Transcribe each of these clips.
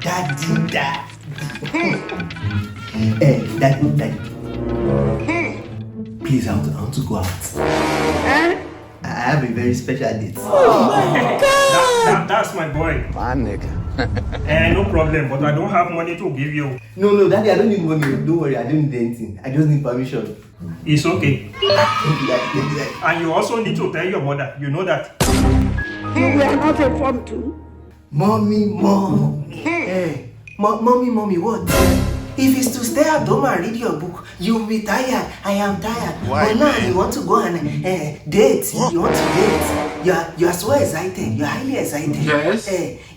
Daddy. Hey, Daddy. Please, I want to go out. I have a very special date. Oh my God! That's my boy. My nigga. No problem, but I don't have money to give you. No, Daddy, I don't need money. Don't worry, I don't need anything. I just need permission. It's okay. Thank you, Daddy. And you also need to tell your mother. You know that. We are not informed too. Mommy. Hey, mommy, what? If it's to stay at home and read your book, you'll be tired. I am tired. Why, but now you want to go and date. You want to date. You are so excited. You are highly excited. Yes.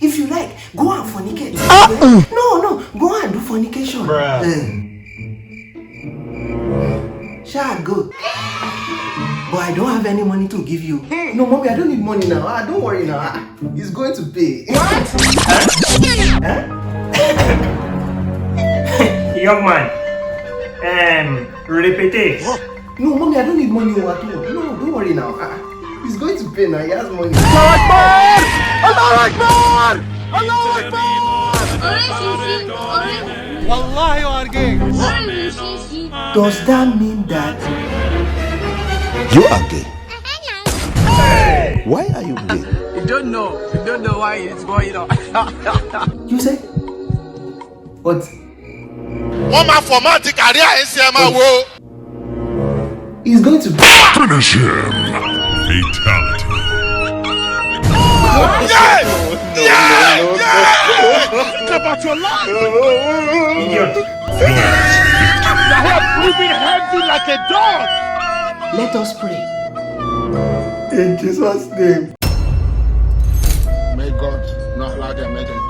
If you like, go and fornicate. No, go and do fornication. Shall go. But I don't have any money to give you. No, mommy, I don't need money now. Don't worry now. He's going to pay. Huh? Young man, repeat. No, mommy, I don't need money at all. No, don't worry now. He's going to pay now. He has money. Allah Akbar! Wallahi, you are gay. Does that mean that You are gay. Why are you gay? You don't know why it's going on. you say? What? One man for man, the career He's going to Finish him. Fatality. Think about your life. Idiot. I have breathing heavy like a dog. let us pray. In Jesus' name. May God not allow them make it.